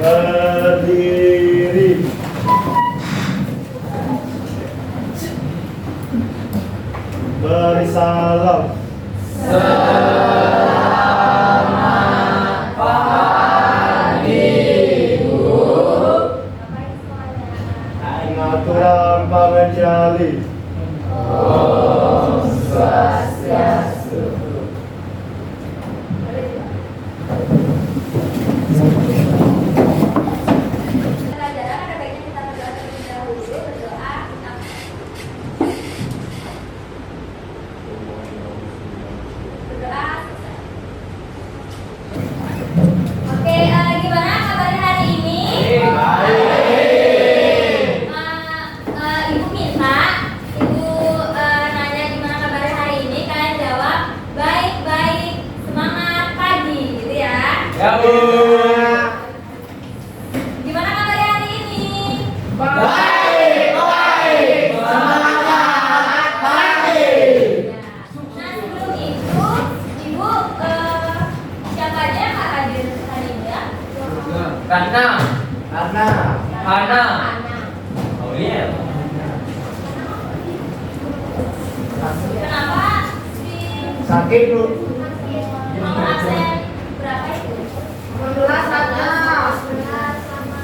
Berdiri. Beri salam. Selamat pagi, Bu. Ngaturan pamenjali. Om Swastiastu. Oke, gimana kabarnya hari ini? Ibu minta, Ibu nanya gimana kabarnya hari ini, kalian jawab baik-baik, semangat pagi, gitu ya? Ya, Bu. Gimana kabarnya hari ini? Baik, semangat pagi. Nah, sebelum itu, Ibu siapa aja yang nggak hadir hari ini ya? Karena Karena Ana. oh iya. Kenapa si sakit lu. mau absen berapa itu? 11 saja. 11 sama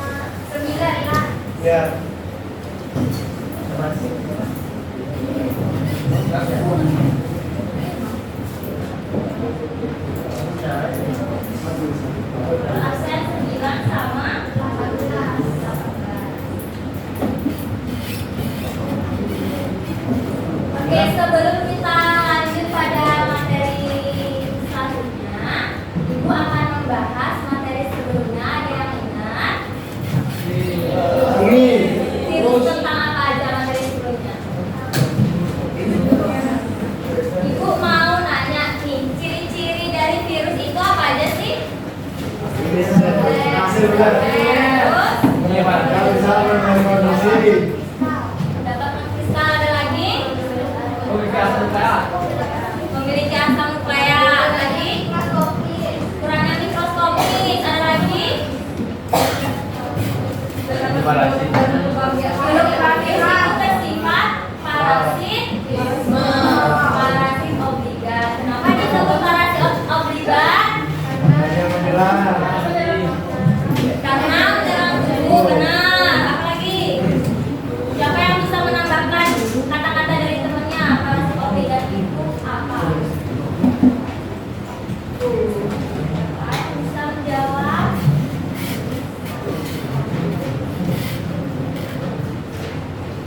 9 ya? Ya. Absen 9 sama 18. Oke, sebelum kita lanjut pada materi selanjutnya, Ibu akan membahas materi sebelumnya. Ada yang ingat? Ini Virus tentang apa aja materi sebelumnya? Ibu mau nanya nih, ciri-ciri dari virus itu apa aja sih? hasil bukan. Terus Kalau bisa mengkondisi. dapat mengkristal, ada lagi? Memiliki asam nukleat, ada lagi? Kurangnya mikroskopis, ada lagi? Parasit. Virus itu bersifat parasitisme, parasit obligat. Kenapa disebut parasit obligat? Hanya menyerang. Karena menyerang tubuh, benar. Apa lagi? Siapa yang bisa menambahkan kata-kata dari temannya? Parasit obligat itu apa? Siapa yang bisa menjawab?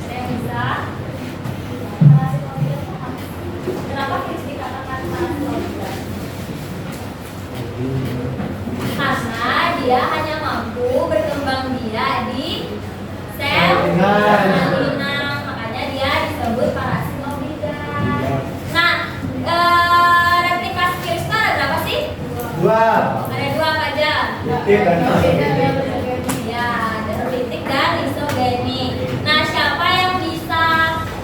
Ada yang bisa? Parasit obligat itu apa? Kenapa virus dikatakan parasit obligat? Karena dia hanya mampu berkembang biak di sel inang, makanya dia disebut parasit obligat. Nah, replikasi virus itu ada berapa sih? Dua. Ada dua apa aja? Titik dan Ya, ada litik dan isogenik. Nah, siapa yang bisa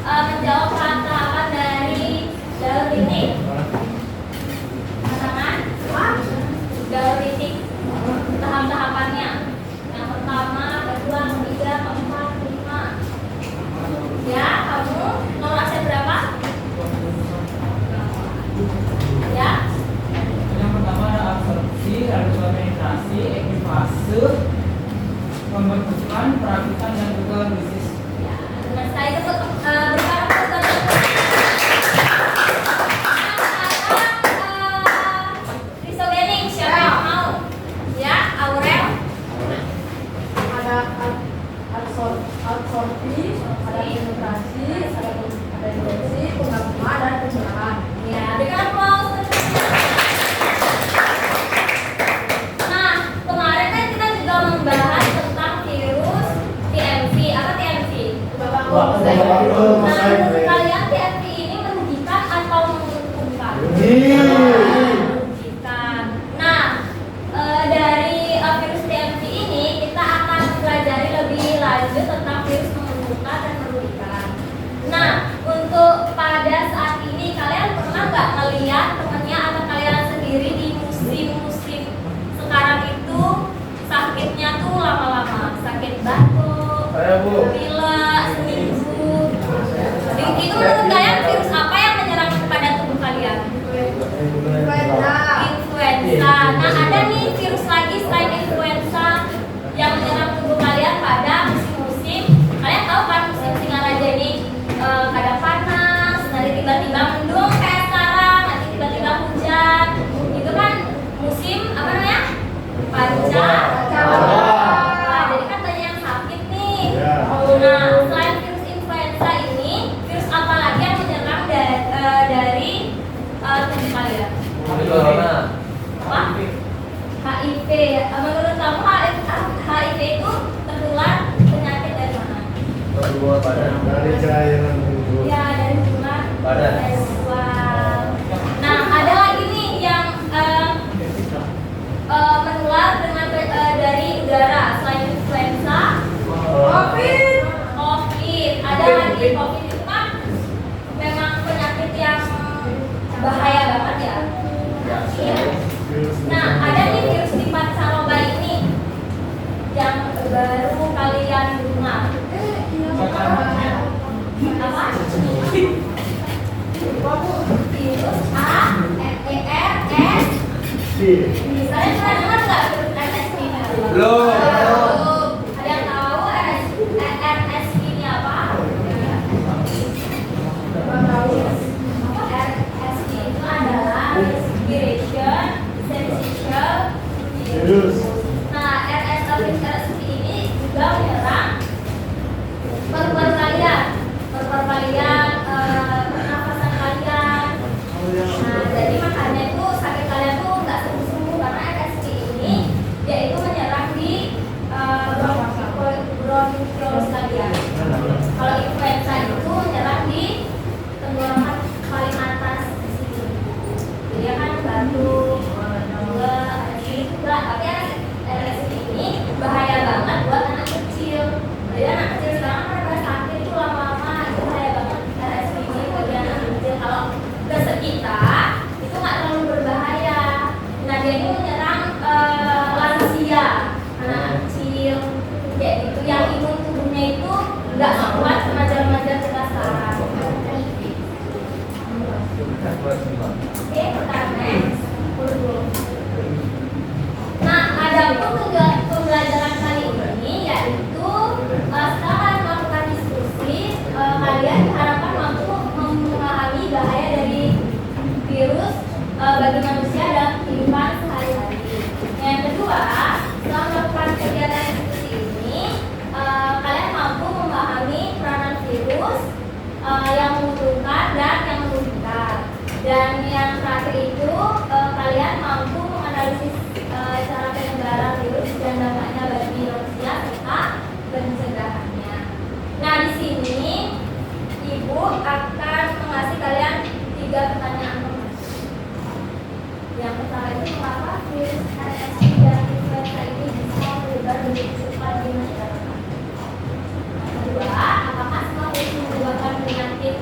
menjawab tahapan dari jalur litik? Pasangan? Jalur litik, tahap-tahapannya. Yang pertama, kedua, ketiga, keempat, kelima. Ya, kamu nomor absen berapa? Ya, Yang pertama ada absorpsi, lalu penetrasi, ekvivase, pembentukan, perakitan, dan juga lisis. ya. Dengan saya tepuk bersama teman-teman. Isogenik, siapa yang mau? Ya, Aurel. Ada absorpsi, ada penetrasi, ada infeksi, penggabungan, dan pencerahan. Ya, dengan aplaus. Nah, kemarin kan kita juga membahas tentang virus TMV. Apa TMV? Wah, Nah, menurut kalian TMV ini merugikan atau menguntungkan? Merugikan. Nah, dari virus TMV ini kita akan mempelajari lebih lanjut tentang virus menguntungkan dan merugikan. Nah, untuk pada saat ini kalian pernah nggak melihat temennya atau kalian sendiri di musim-musim sekarang itu sakitnya tuh lama-lama, sakit batuk, Saya Bu. pilek, seminggu. Itu menurut kalian virus apa yang menyerang kepada tubuh kalian? Influenza. Nah, ada nih virus lagi selain influenza yang menyerang tubuh kalian pada musim-musim. Kalian tahu kan musim Singaraja ini kadang panas, nanti tiba-tiba mendung kayak sekarang, nanti tiba-tiba hujan. Itu kan musim apa namanya? Panca. Nah, jadi kan banyak yang sakit nih. Ya. Nah, selain virus influenza ini, virus apa lagi yang menyerang dari tubuh kalian? Corona. Apa? HIV. Menurut kamu HIV itu tertular penyakit dari mana? Kedua badan. Dari cairan tubuh. Ya, dari hubungan Badan. seksual. Nah, ada lagi nih yang menular dengan dari udara selain influenza. COVID. Ada lagi COVID itu kan memang penyakit yang bahaya banget ya. Iya. Nah, ada nih virus di pancaroba ini yang baru kalian dengar. Apa? Virus A, RS. Kalian pernah dengar nggak virus RS ini? Belum. Ada yang tahu RS ini apa? RS itu adalah respiration syncytial virus. Nah, RS ini juga menyerang paru-paru kalian, pernafasan kalian. Nah, jadi makanya itu sakit kalian tuh nggak sembuh-sembuh karena RS ini dia itu menyerang di bronkiolus kalian. Kalau influenza itu menyerang di tenggorokan paling atas di sini. Jadi dia kan batuk, tapi RS ini bahaya banget buat anak kecil. Jadi anak kecil sekarang kan pada sakit tuh lama-lama, itu bahaya banget RS ini bagi anak kecil. Kalau dosis kita itu nggak terlalu berbahaya. Nah, dia ini menyerang lansia, anak kecil, kayak gitu yang imun tubuhnya itu nggak kuat remaja-remaja kita sekarang. Oke, kita next. Nah, ada pun pembelajaran kali ini yaitu setelah kalian melakukan diskusi, kalian diharapkan mampu memahami bahaya dari virus bagi manusia dalam kehidupan sehari-hari. Yang kedua, setelah melakukan kegiatan diskusi ini, kalian mampu memahami peranan virus yang menguntungkan dan yang merugikan. Dan yang terakhir itu, kalian mampu menganalisis cara penyebaran virus dan dampaknya bagi manusia serta pencegahannya. Nah, di sini Ibu akan mengasih kalian 3 pertanyaan. Yang pertama itu, mengapa virus RSV dan influenza ini bisa menyebar begitu cepat di masyarakat? Yang kedua, apakah semua virus menyebabkan penyakit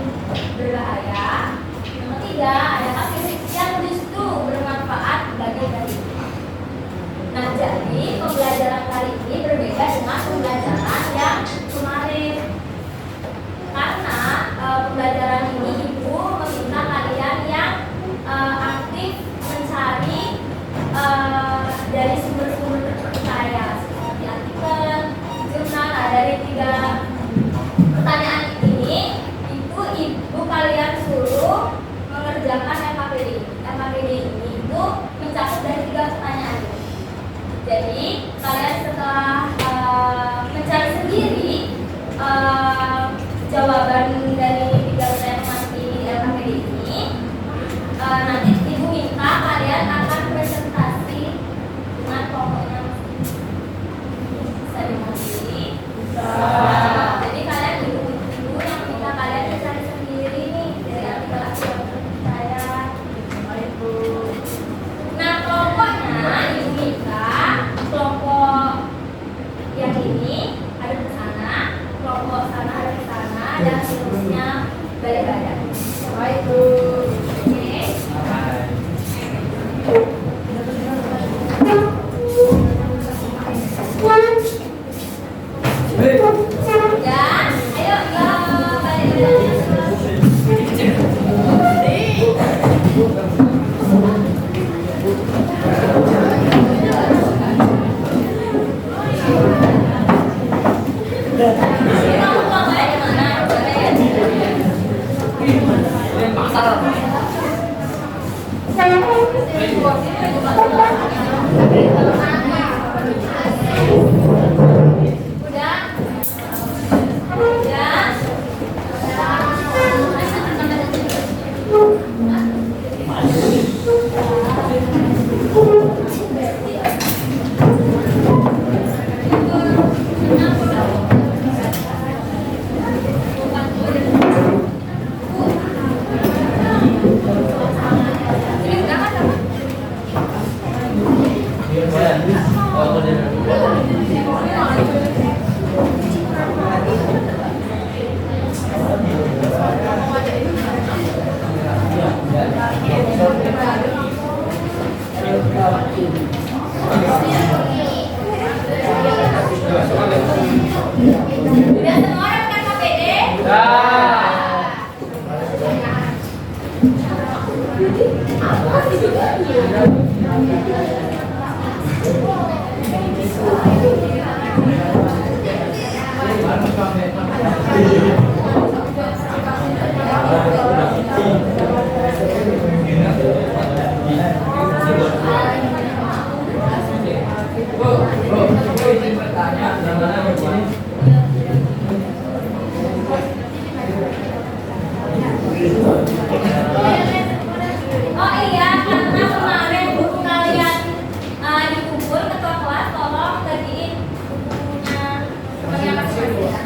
berbahaya? Yang ketiga, adakah virus yang justru bermanfaat bagi kita? Nah, jadi pembelajaran kali ini berbeda dengan pembelajaran yang kemarin. Karena pembelajaran ini Ibu meminta kalian yang aktif mencari dari sumber-sumber terpercaya seperti artikel, jurnal. Nah, dari 3 pertanyaan ini Ibu kalian suruh mengerjakan FKPD. FKPD ini itu mencakup dari 3 pertanyaan ini. Jadi kalian setelah mencari sendiri jawaban dari 3 pertanyaan di LKPD ini, nanti Ibu minta kalian akan presentasi dengan kelompoknya. Bisa dimulai. Jadi kalian ibu yang minta kalian mencari sendiri nih dari artikel terpercaya. Nah, kelompoknya Ibu minta kelompok yang ini ada ke sana, kelompok sana ada ke sana, dan seterusnya balik-balik. Baik, Bu. Oke. Udah semua orang kan KPD? Oh iya, karena kemarin buku kalian dikumpul, ketua kelas tolong bagiin bukunya semuanya masing-masing ya.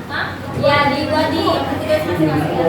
Hah? Ya dibuat di tulis masing-masing.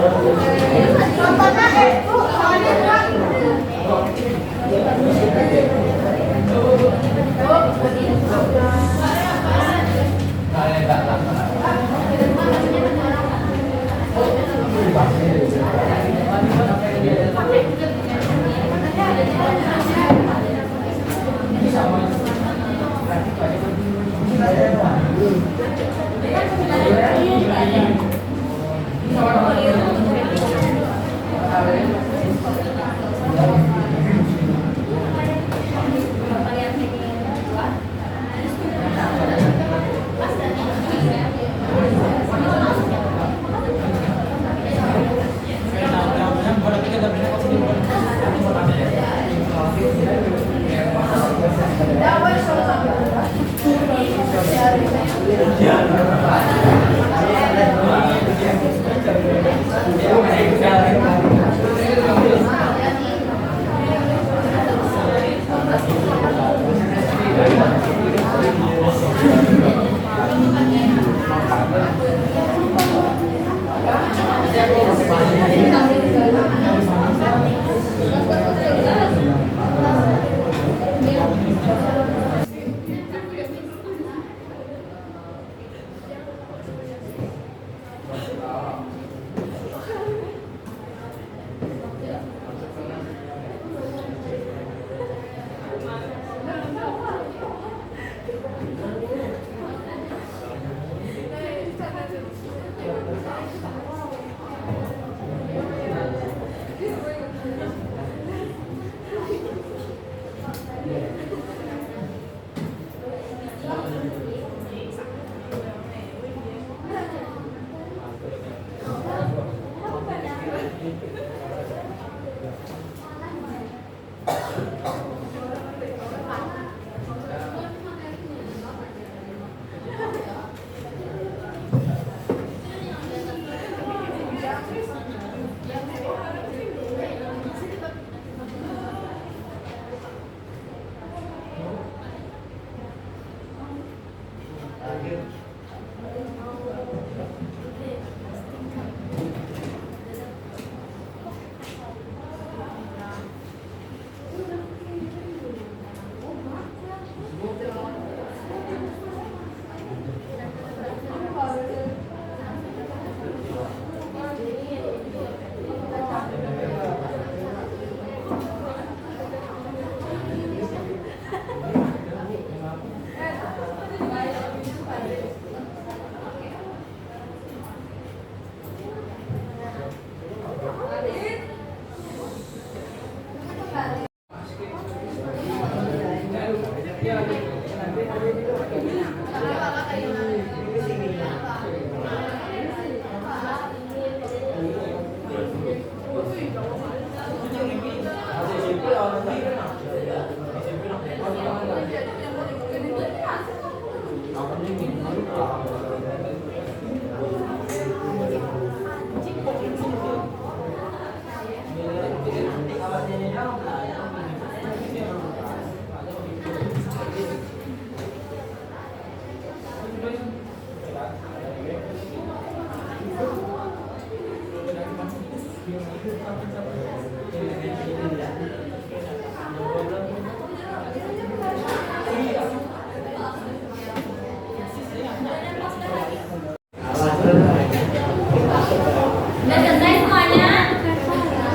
Udah selesai semuanya?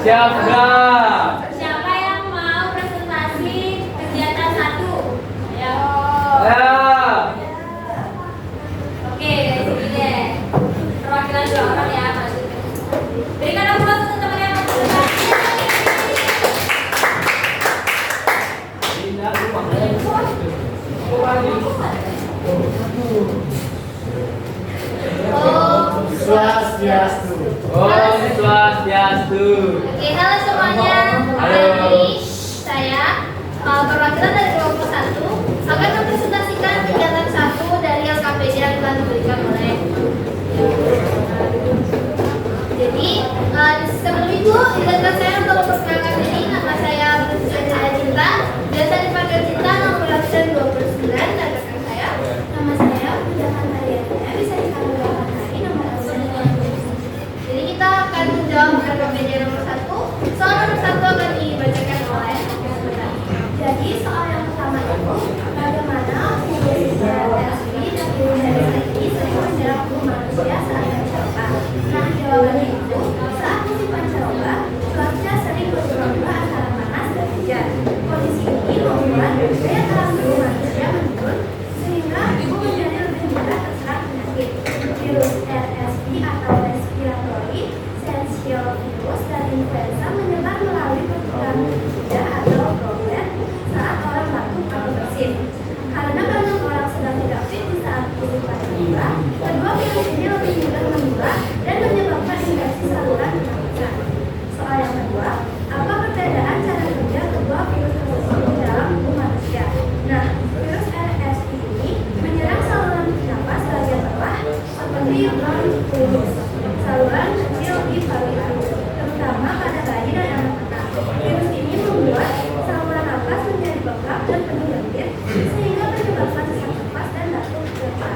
Siap, enggak? Siapa yang mau presentasi kegiatan 1? Ya. Ya. Oke, dari sini deh. Perwakilan 2 orang ya. Berikan aplaus untuk teman yang mau presentasi. Ini Swastiastu. Om Swastiastu. Oke, halo semuanya. Halo. Hari saya perwakilan dari kelompok 1 akan mempresentasikan kegiatan 1 dari LKPD yang telah diberikan oleh. Jadi, sebelum itu izinkan saya untuk memperkenalkan diri. Nama saya Priscilla Cinta. Biasa dipanggil Cinta, nomor absen 29 dan rekan saya. Nama saya Pujaan Mariana. Bisa dipanggil Hari, nomor absen 29. Jadi kita akan menjawab LKPD nomor 1. Soal nomor 1 akan dibacakan oleh. Jadi soal yang pertama itu bagaimana Universitas TSB dan Universitas ini sering menyerang manusia saat pancaroba. Nah jawabannya itu saat musim pancaroba cuaca sering berubah antara panas dan hujan. Kondisi ini membuat daya tahan tubuh manusia menurun sehingga tubuh menjadi lebih mudah terserang penyakit. Virus RSV atau respiratory syncytial virus dan influenza menyebar melalui pertukaran lidah atau droplet saat orang batuk atau bersin. Karena banyak orang sedang tidak fit di saat musim pancaroba, kedua virus ini lebih mudah menular dan menyebabkan infeksi saluran pernapasan. Soal yang kedua, apa perbedaan cara kerja kedua virus tersebut di dalam tubuh manusia? Nah, virus RSV ini menyerang saluran pernapas bagian bawah seperti bronchus, saluran kecil di paru-paru, terutama pada bayi dan anak-anak. Virus ini membuat saluran napas menjadi bengkak dan penuh lendir sehingga menyebabkan sesak napas dan batuk berat.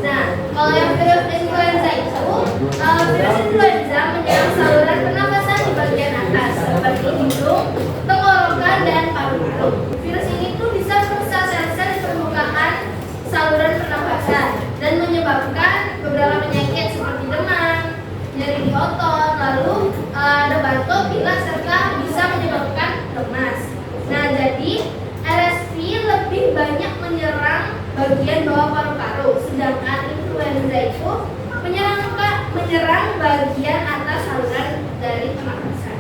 Nah, kalau yang virus influenza itu, virus influenza menyerang saluran pernapasan di bagian atas seperti hidung, tenggorokan, dan paru-paru. Virus ini tuh bisa merusak sel-sel di permukaan saluran pernapasan dan menyebabkan beberapa penyakit seperti demam, nyeri di otot, lalu ada batuk, pilek, serta bisa menyebabkan lemas. Nah, jadi RSV lebih banyak menyerang bagian bawah paru-paru, sedangkan influenza itu menyerang bagian atas saluran dari pernapasan.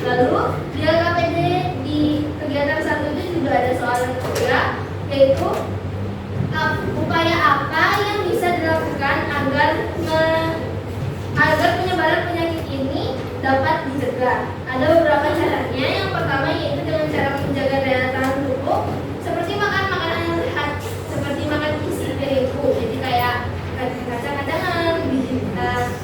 Lalu di LKPD di kegiatan 1 itu juga ada soal yang ketiga, yaitu upaya apa yang bisa dilakukan agar penyebaran penyakit ini dapat dicegah. Ada beberapa caranya. Yang pertama yaitu dengan cara menjaga daya tahan tubuh, seperti makan makanan yang sehat, seperti makan isi piringku, jadi kayak kacang-kacangan,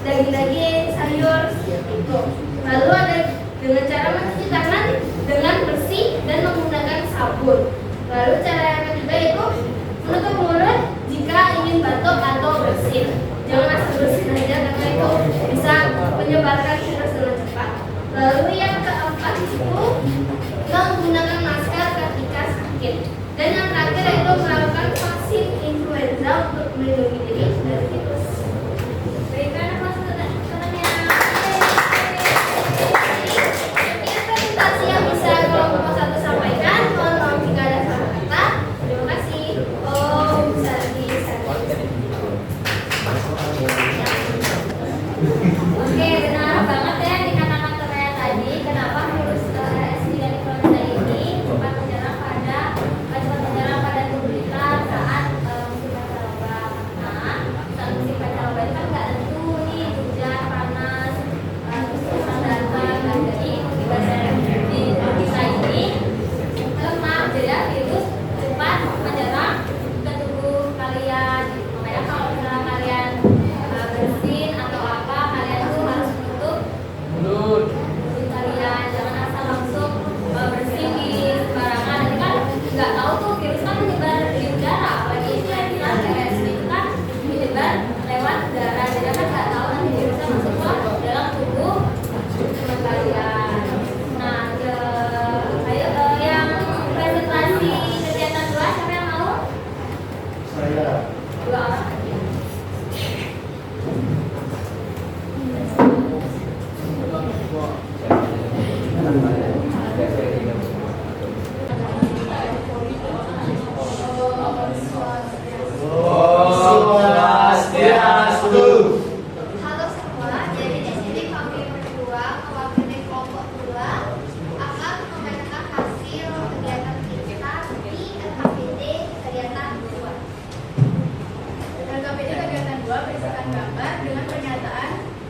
daging-daging, sayur, seperti itu. Lalu ada dengan cara mencuci tangan dengan bersih dan menggunakan sabun. Lalu cara yang ketiga yaitu menutup mulut jika ingin batuk atau bersin. Jangan asal bersin aja karena itu bisa menyebarkan virus dengan cepat. Lalu yang keempat itu menggunakan masker ketika sakit. Dan yang terakhir yaitu melakukan vaksin influenza untuk melindungi diri dari virus. Berikan aplaus tentunya. Sekian presentasi yang bisa kelompok 1 sampaikan. Mohon maaf jika ada salah kata. Terima kasih. Om Santi Santi. Oke, benar banget ya dikatakan ternyata tadi kenapa virus RSV dan influenza ini cepat menyerang pada tubuh kita saat musim pancaroba. Nah, saat musim pancaroba itu kan nggak tentu nih hujan, panas, terus datang. Nah, jadi di kita ini lemah, jadi virus cepat menyerang ke tubuh kalian. Makanya kalau misalnya kalian bersin atau apa, kalian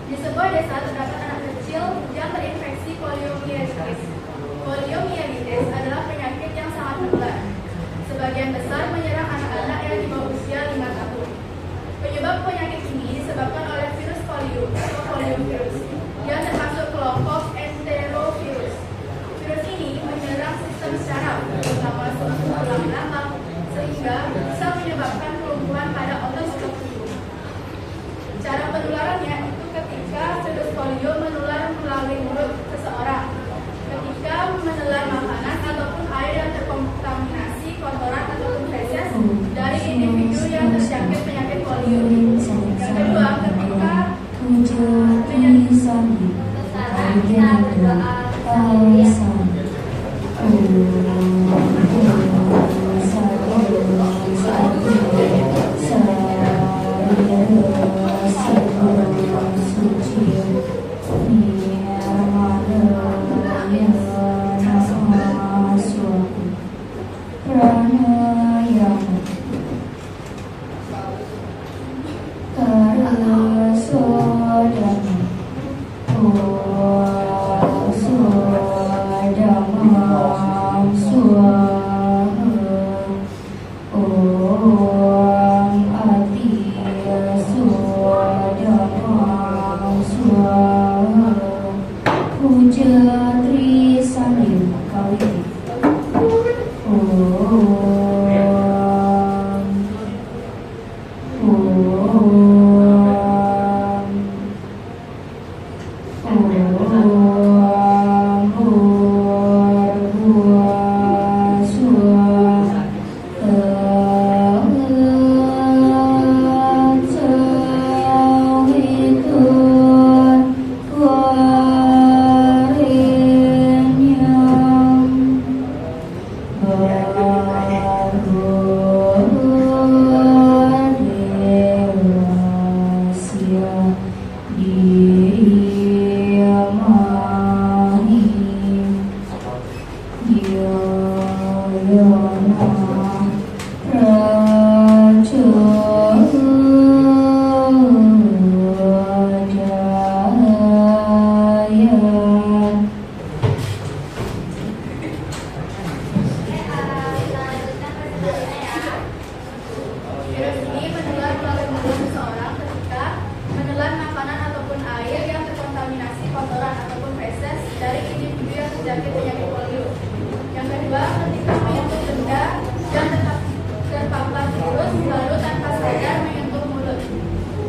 Di sebuah desa terdapat anak kecil yang terinfeksi poliomielitis. Poliomielitis adalah penyakit yang sangat menular. Sebagian besar menyerang anak-anak yang di bawah usia 5 tahun. Penyebab penyakit ini disebabkan oleh virus polio atau poliovirus yang termasuk kelompok enterovirus. Virus ini menyerang sistem saraf, terutama tulang belakang, sehingga bisa menyebabkan kelumpuhan pada otot tubuh. Cara penularannya itu ketika virus polio menular melalui mulut seseorang, ketika menelan makanan ataupun air yang terkontaminasi kotoran ataupun feses dari individu yang terjangkit penyakit polio. Yang kedua, ketika Sekarang kita berdoa virus ini menular melalui mulut seseorang ketika menelan makanan ataupun air yang terkontaminasi kotoran ataupun feses dari individu yang terjangkit penyakit polio. Yang kedua, ketika menyentuh benda yang terpapar virus lalu tanpa sadar menyentuh mulut.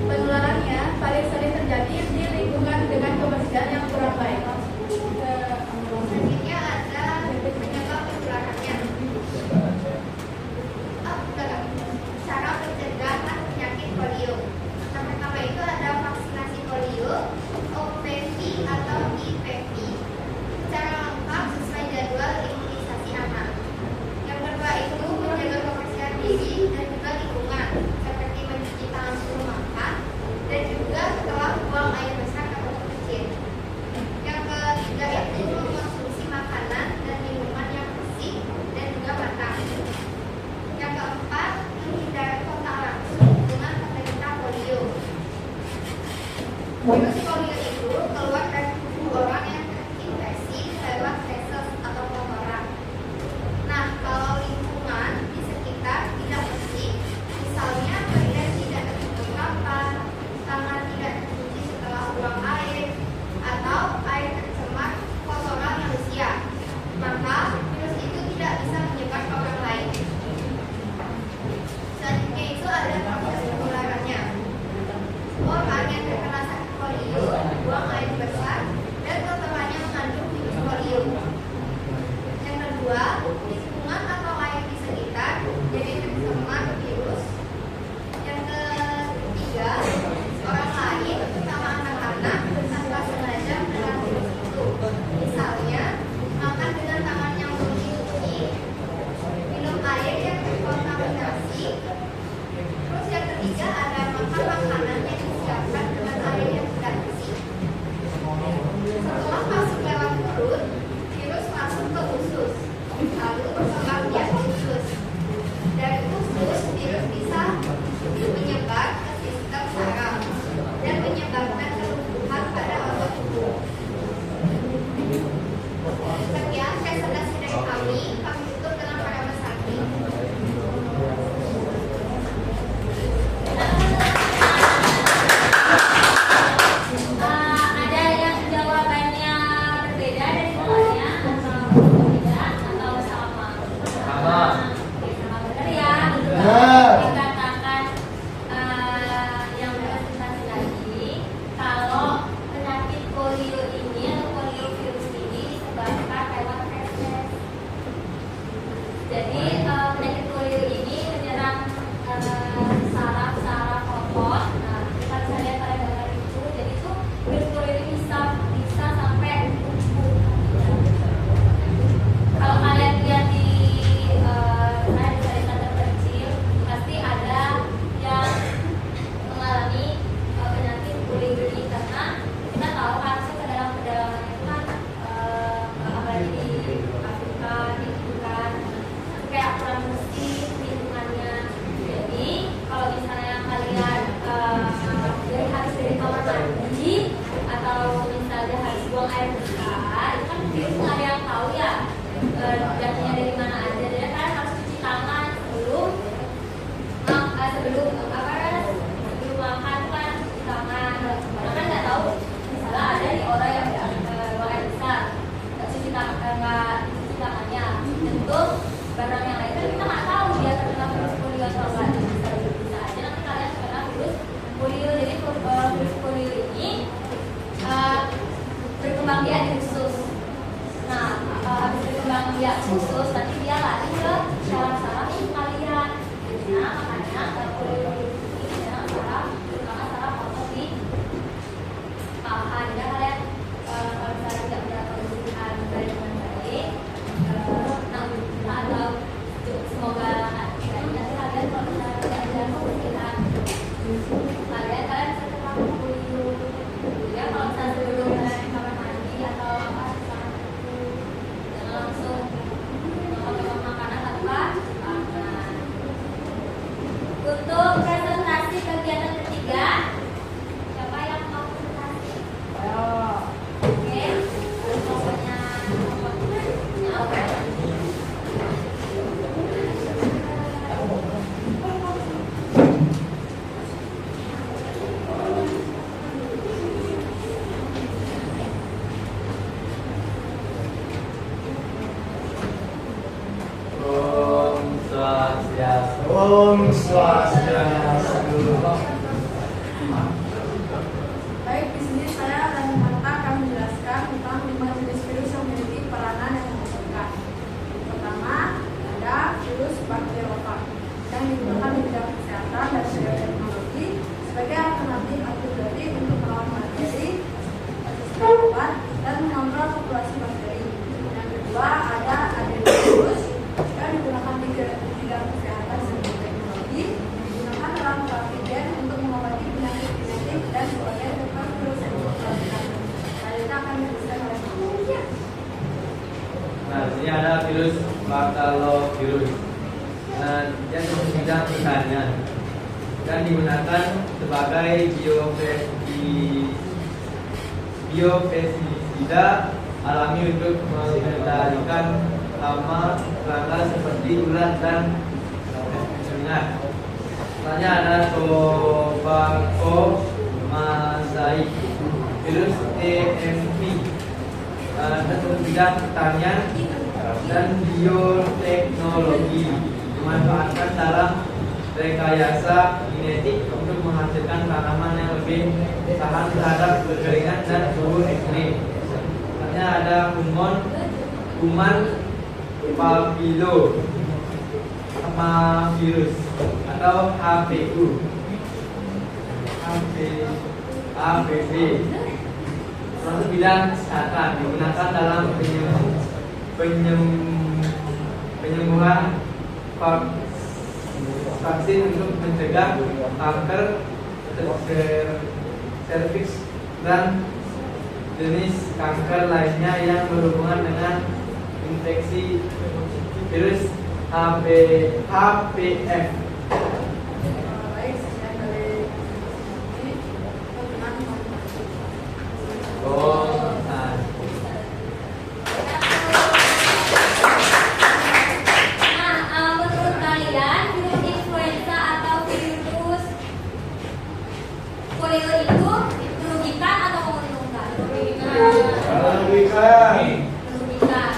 Penularannya paling sering terjadi di lingkungan dengan kebersihan yang kurang baik. Selanjutnya ada penyebab penularannya. Cara pencegahan penyakit polio. Yang pertama itu ada vaksinasi polio, OPV atau IPV, secara lengkap sesuai jadwal imunisasi anak. Yang kedua itu menjaga kebersihan diri dan juga lingkungan, seperti mencuci tangan sebelum makan dan juga setelah buang air besar atau kecil. Yang ketiga itu mengkonsumsi makanan dan minuman yang bersih dan juga matang. Yang keempat, menghindari kontak langsung dengan penderita polio. Virus polio itu keluar dari tubuh orang yang terinfeksi lewat feses atau kotoran. Nah, kalau lingkungan di sekitar tidak bersih, misalnya toilet tidak tertutup rapat, tangan tidak dicuci setelah buang air, atau air tercemar kotoran manusia, maka virus itu tidak bisa menyebar ke orang lain. Selanjutnya itu ada proses penularannya. Orang yang terkena sakit polio Swastiastu. Baik, di sini saya dan Marta akan menjelaskan tentang 5 jenis virus yang memiliki peranan yang memungkinkan. Pertama, ada virus bakteriofag yang digunakan di bidang kesehatan dan teknologi sebagai alternatif antibiotik untuk melawan bakteri, obat, dan mengontrol populasi bakteri. Yang kedua, ada adenovirus yang digunakan di bidang kesehatan dan teknologi, digunakan dalam terapi gen untuk mengobati penyakit genetik dan sebagai vektor virus yang mematikan. Selanjutnya akan dijelaskan oleh Maria. Nah, di sini ada virus baktalovirus. Nah, yang bidang pertanian dan digunakan sebagai biopestisida alami untuk mengendalikan hama serangga seperti ulat dan jengat. Selanjutnya ada tobacco mosaic virus TMP untuk bidang pertanian dan bioteknologi dimanfaatkan dalam rekayasa genetik untuk menghasilkan tanaman yang lebih tahan terhadap kekeringan dan suhu ekstrim. Selanjutnya ada kuman papillomavirus atau HPV. Untuk bidang kesehatan digunakan dalam penyembuhan vaksin untuk mencegah kanker serviks dan jenis kanker lainnya yang berhubungan dengan infeksi virus HPV. Baik, sekian dari ini. Menurut kalian virus influenza atau virus polio itu merugikan atau menguntungkan? Merugikan.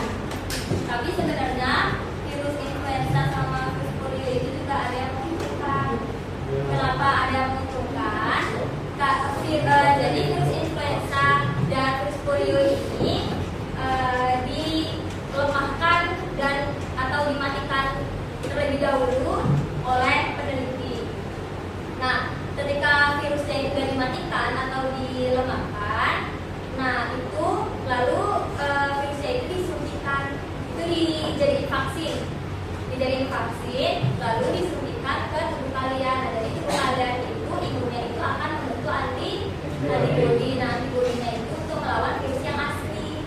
Tapi sebenarnya virus influenza sama virus polio itu juga ada yang menguntungkan. Kenapa ada yang menguntungkan? Jadi virus influenza dan virus polio ini dilemahkan dan atau dimatikan terlebih dahulu oleh peneliti. Nah, ketika virusnya itu sudah dimatikan atau dilemahkan, nah itu lalu virusnya itu disuntikan, itu dijadiin vaksin, lalu disuntikan ke tubuh kalian. Nah, dari tubuh kalian itu imunnya itu akan membentuk antibodi. Nah, antibodinya itu untuk melawan virus yang asli.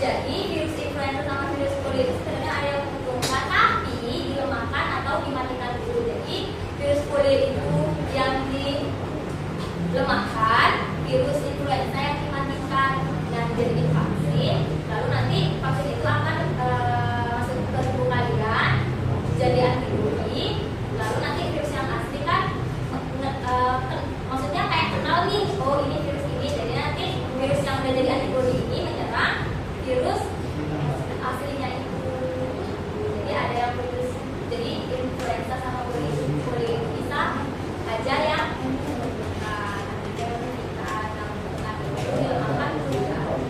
Jadi virus influenza sama virus polio itu sebenarnya ada yang menguntungkan, tapi dilemahkan atau dimatikan dulu. Jadi virus polio itu yang dilemahkan, virus influenza yang dimatikan dan dijadiin vaksin. Lalu nanti vaksin itu akan masuk ke tubuh kalian, jadi antibodi. Lalu nanti virus yang asli kan maksudnya kayak kenal nih, oh ini virus ini. Jadi nanti virus yang udah jadi antibodi ini menyerang virus aslinya itu. Jadi ada yang virus, jadi influenza sama polio itu bisa aja yang membutuhkan, dilemahkan juga, lalu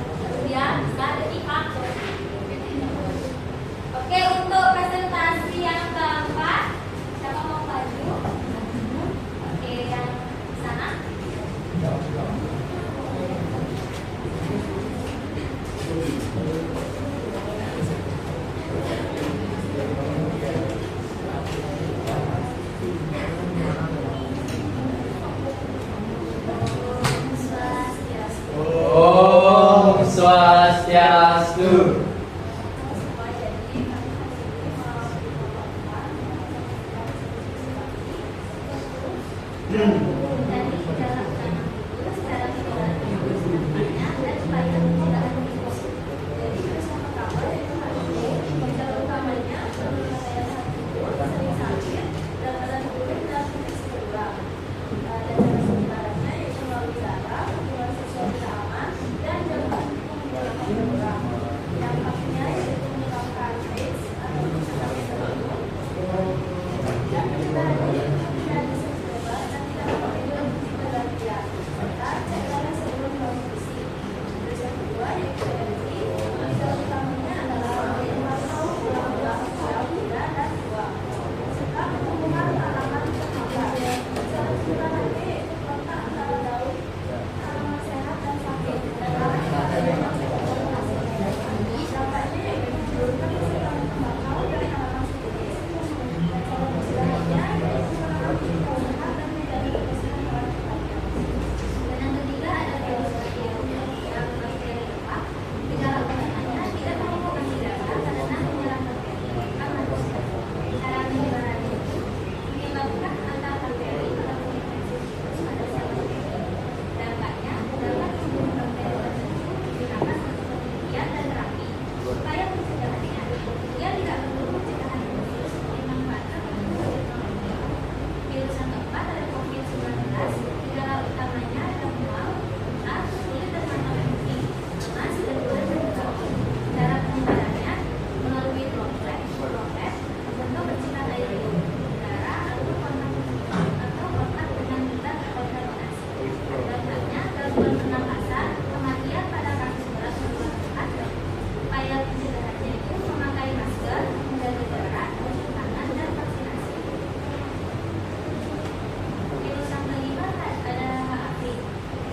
dia bisa jadi vaksin. Oke, untuk presentasi yang keempat, siapa mau maju? Oke, yang sana. Om Swastiastu. Yang keras. Gejala utamanya adalah mual, muntah, kulit dan mata merah, lemas, dan badan bergerak. Cara penyebarannya melalui droplet atau percikan air di udara atau kontak dengan benda terkontaminasi. Dampaknya gangguan pernapasan, kematian pada kasus berat menular cepat. Upaya pencegahannya itu memakai masker, menjaga jarak, mencuci tangan, dan vaksinasi. Virus yang kelima ada API.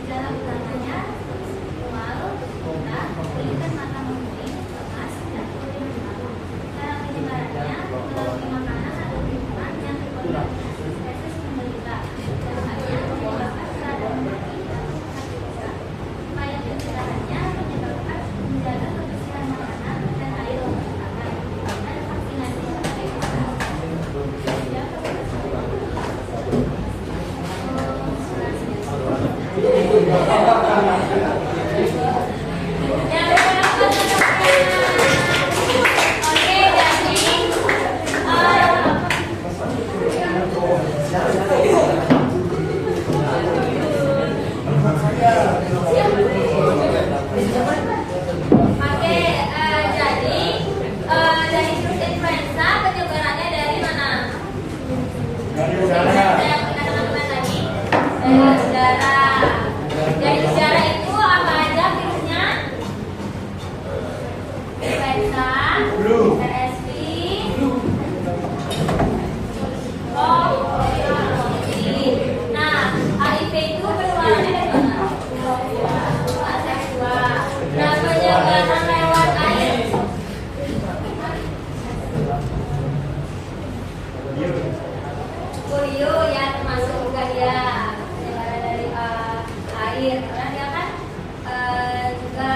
Gejala utamanya mual, muntah, kulit dan mata menguning, lemas, dan kulit berlumut. Cara penyebarannya melalui makanan atau minuman yang terkontaminasi spesies penderita. Dampaknya menyebabkan radang mati dan bisa. Upaya pencegahannya menyebabkan menjaga kebersihan makanan dan air untuk makan, dan vaksinasi sebagai dari virus influenza penyebarannya dari mana? Dari Yang udara. kita teman-teman tadi dari udara. Dari udara itu apa aja virusnya? Influenza, Flu. RSV, oh, nah, HIV itu penularannya dari mana? Seksual. Nah, penyebaran lewat air. Polio ya termasuk juga dia penyebaran dari air karena dia kan juga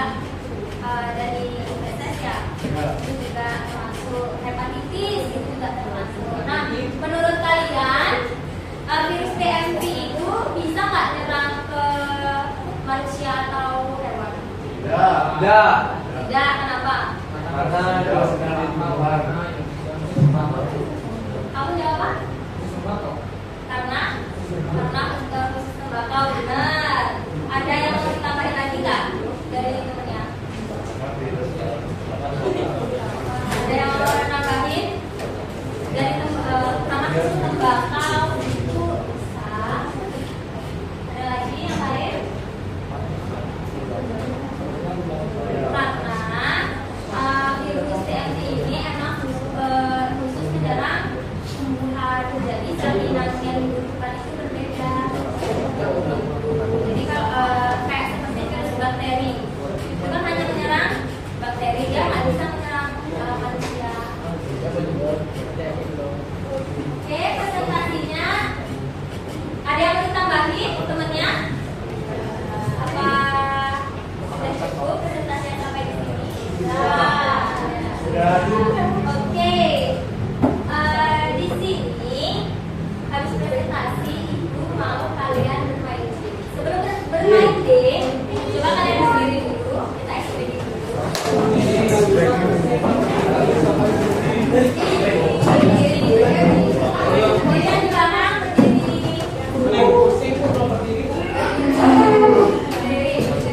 dari feses ya. Itu juga termasuk hepatitis itu juga termasuk. Nah, menurut kalian virus TMV itu bisa nggak nyerang ke manusia atau hewan? Tidak. Tidak, kenapa? Karena Tidak sekali keluar. Kamu jawab apa? Karena khusus tembakau benar. Ada yang mau ditambahin lagi nggak dari temennya? Ada yang mau nambahin? Dari karena khusus tembakau itu bisa. Ada lagi yang lain? Karena virus TMV ini emang khusus menyerang tumbuhan, jadi salinan yang dibutuhkan itu berbeda. Jadi kalau kayak seperti virus bakteri itu kan hanya menyerang bakteri, dia nggak bisa menyerang manusia. Oke, presentasinya ada yang mau ditambahin temennya? Apa sudah cukup presentasinya sampai di sini? Sudah. Oke. Di sini habis presentasi ibu mau kalian bermain game. Sebelum bermain game, coba kalian berdiri dulu, kita SPG dulu. Kemudian di belakang berdiri.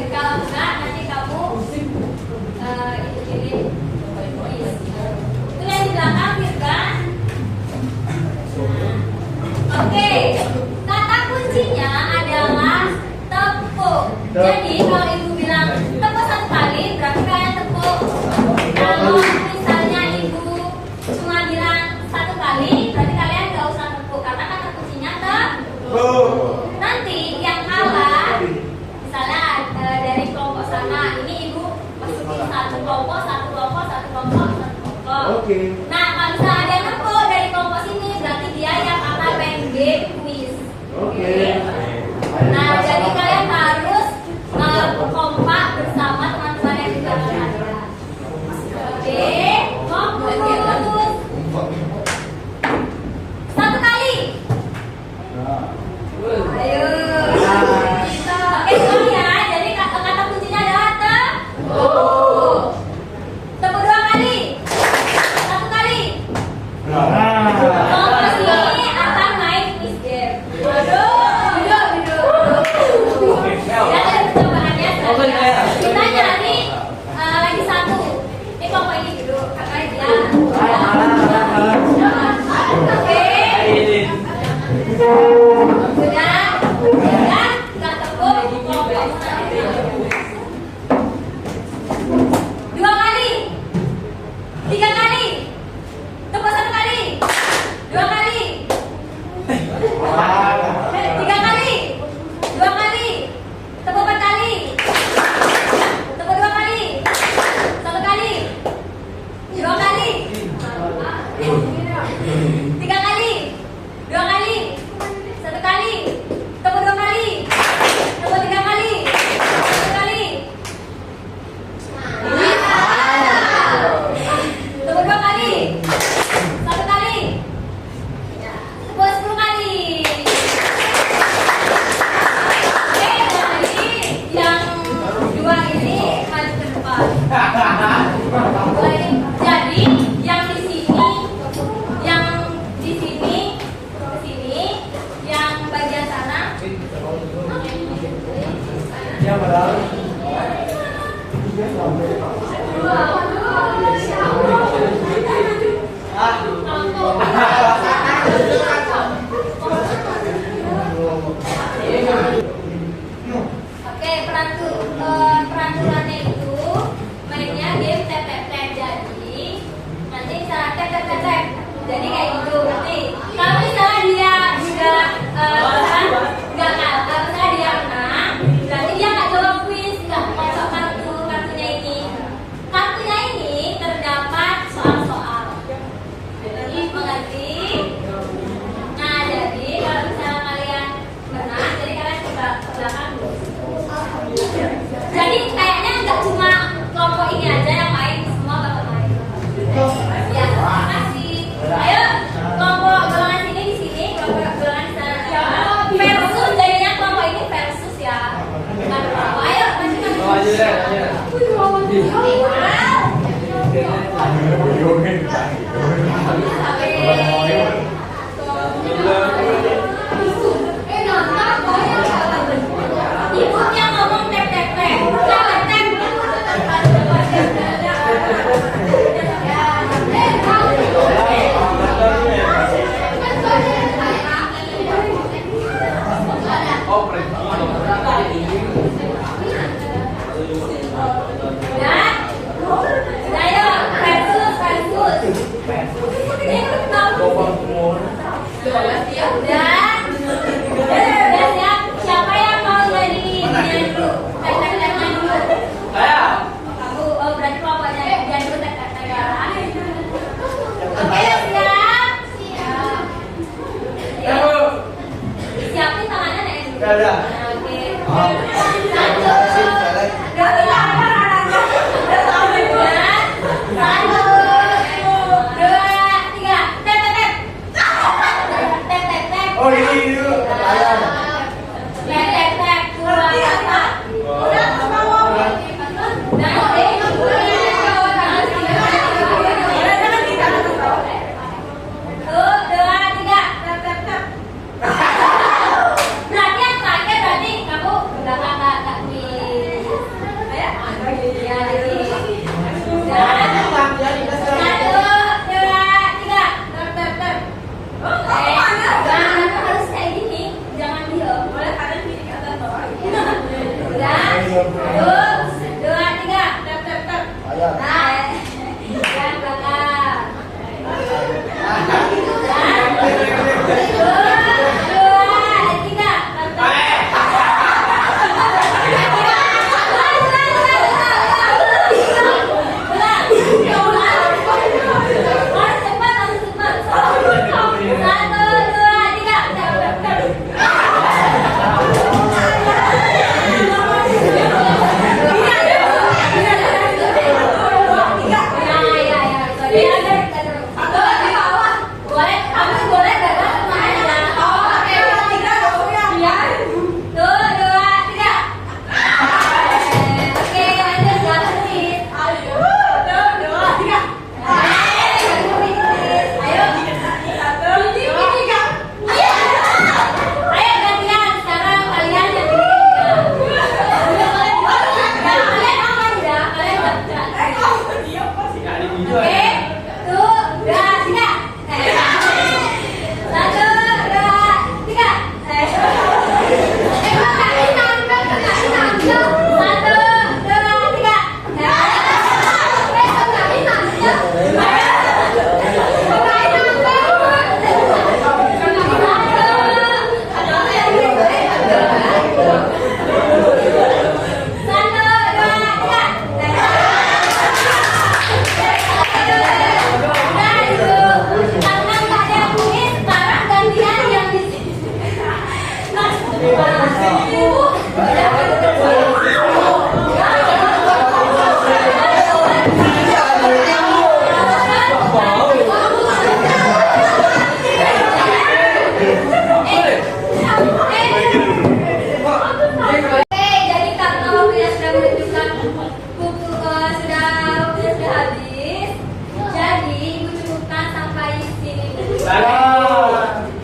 Kalau enggak nanti kamu ikutin quiz. Itu yang di belakang Firgan. Oke, kata kuncinya adalah tepuk. Jadi kalau ibu bilang tepuk satu kali, berarti kalian tepuk. Kalau misalnya ibu cuma bilang satu kali, berarti kalian nggak usah tepuk karena kata kuncinya tepuk. Nanti yang kalah, misalnya dari kelompok sana, ini ibu masukin satu kelompok, satu kelompok, satu kelompok, satu kelompok. Oke. Nah, kalau misalnya ada yang tepuk dari kelompok sini, berarti dia yang akan main game quiz. Oke. Nah, jadi kalian harus Ya padahal. Oke, peraturannya itu mainnya game tek-tek-tek. Jadi nanti misalnya tek-tek-tek. Jadi kayak gitu. Nanti kalau misalnya dia nggak kalah, misalnya dia menang, berarti dia nggak jawab kuis, nggak masuk kartunya ini. Kartunya ini terdapat soal-soal. Jadi mengerti? Nah, jadi kalau misalnya kalian menang, jadi kalian ke belakang dulu. Jadi kayaknya nggak cuma kelompok ini aja yang main, semua bakal main. Ya, terima kasih. Ayo, kelompok golongan sini di sini, kelompok golongan di sana. Versus, jadinya kelompok ini versus ya. Bukan kelompok. Ayo, Maju deh, maju. Ibunya ngomong tek-tek-tek. Oh, pergi. Ayo, versus. Udah siap. Siapa yang mau jadi dia dulu? Tek-tek-teknya dulu. Saya. Kamu, oh berarti kelompoknya dia dulu tek-tek-tek ya. Oke, siap. Siapin tangannya nek dulu. Udah. Oke. Oh ini dulu.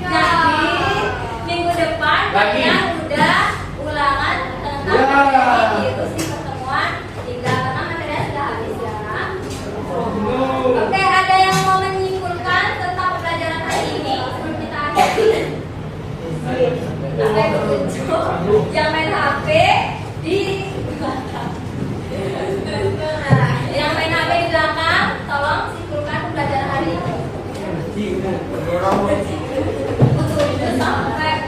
Jadi minggu depan kalian udah ulangan tentang HP di belakang. Nah, yang main HP di belakang, tolong simpulkan pembelajaran hari ini. Untuk itu sampai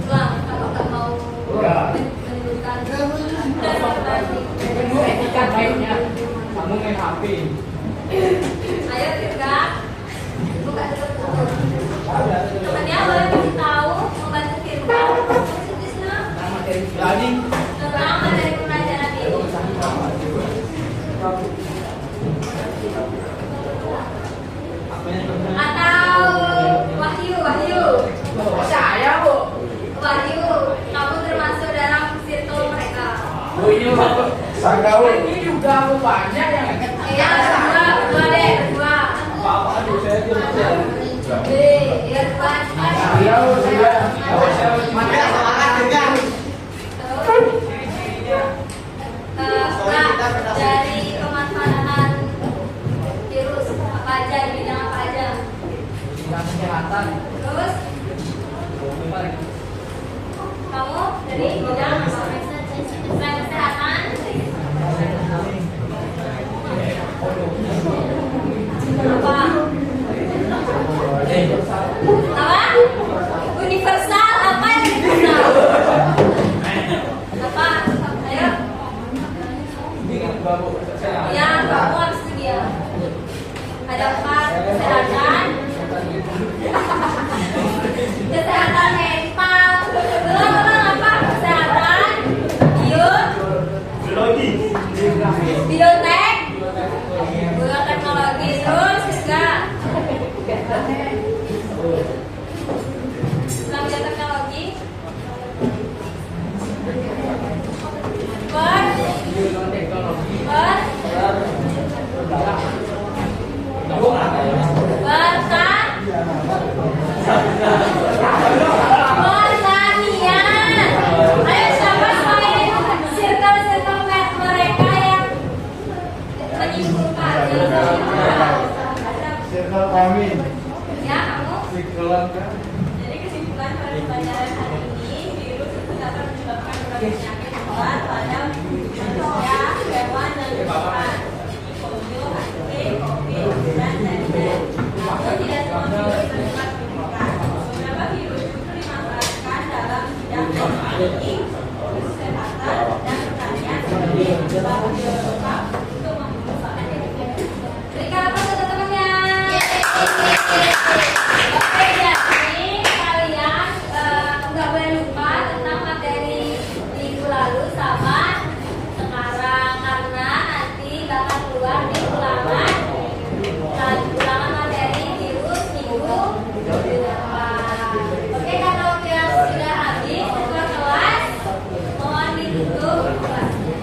pulang kalau nggak mau menunjukkan presentasi. Etikat baiknya kamu main HP. Ayo Tirga, buka tutup. Temannya boleh kasih tahu membantu Tirga. Maksudnya Lagi. tentang materi pelajaran ini. Atau Wahyu. Saya, Bu. Wahyu, kamu termasuk dalam circle mereka. Bu, ini Bapak. Ini juga banyak yang Iya, berdua deh, berdua. Bapak aduh saya diam aja. Iya, depan. Dari pemanfaatan virus apa aja, di bidang apa aja. Kesehatan. Terus kamu dari bidang kesehatan. Apa? Universal apa yang universal? Apa? Ayo. Ya, kamu harus itu dia. Ada 4 kesehatan. Kesehatan mental. Belum apa? Kesehatan. Biotek. Bioteknologi. Terus juga bioteknologi. Pertanian. Ayo siapa selain circle-circle mereka yang menyimpulkan? Circle kami. Ya, kamu. Circle Jadi kesimpulan pada pelajaran hari ini, virus itu dapat menyebabkan berbagai penyakit menular pada manusia, hewan, dan tumbuhan. Polio, HIV, COVID, dan lain-lain. Namun tidak semua virus bersifat mematikan. Beberapa virus justru dimanfaatkan dalam bidang teknologi, kesehatan, dan pertanian sebagai bahan biologis untuk membunuh bakteri. Berikan apa untuk teman-temannya? Oke, jadi kalian nggak boleh lupa tentang materi minggu lalu sama sekarang karena nanti bakal keluar di ulangan materi virus minggu depan. Oke, karena waktunya sudah habis keluar kelas, mohon ditutup kelasnya.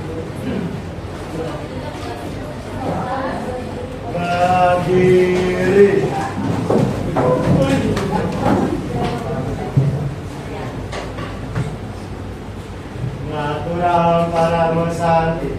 berdiri. Natural para Mosanti.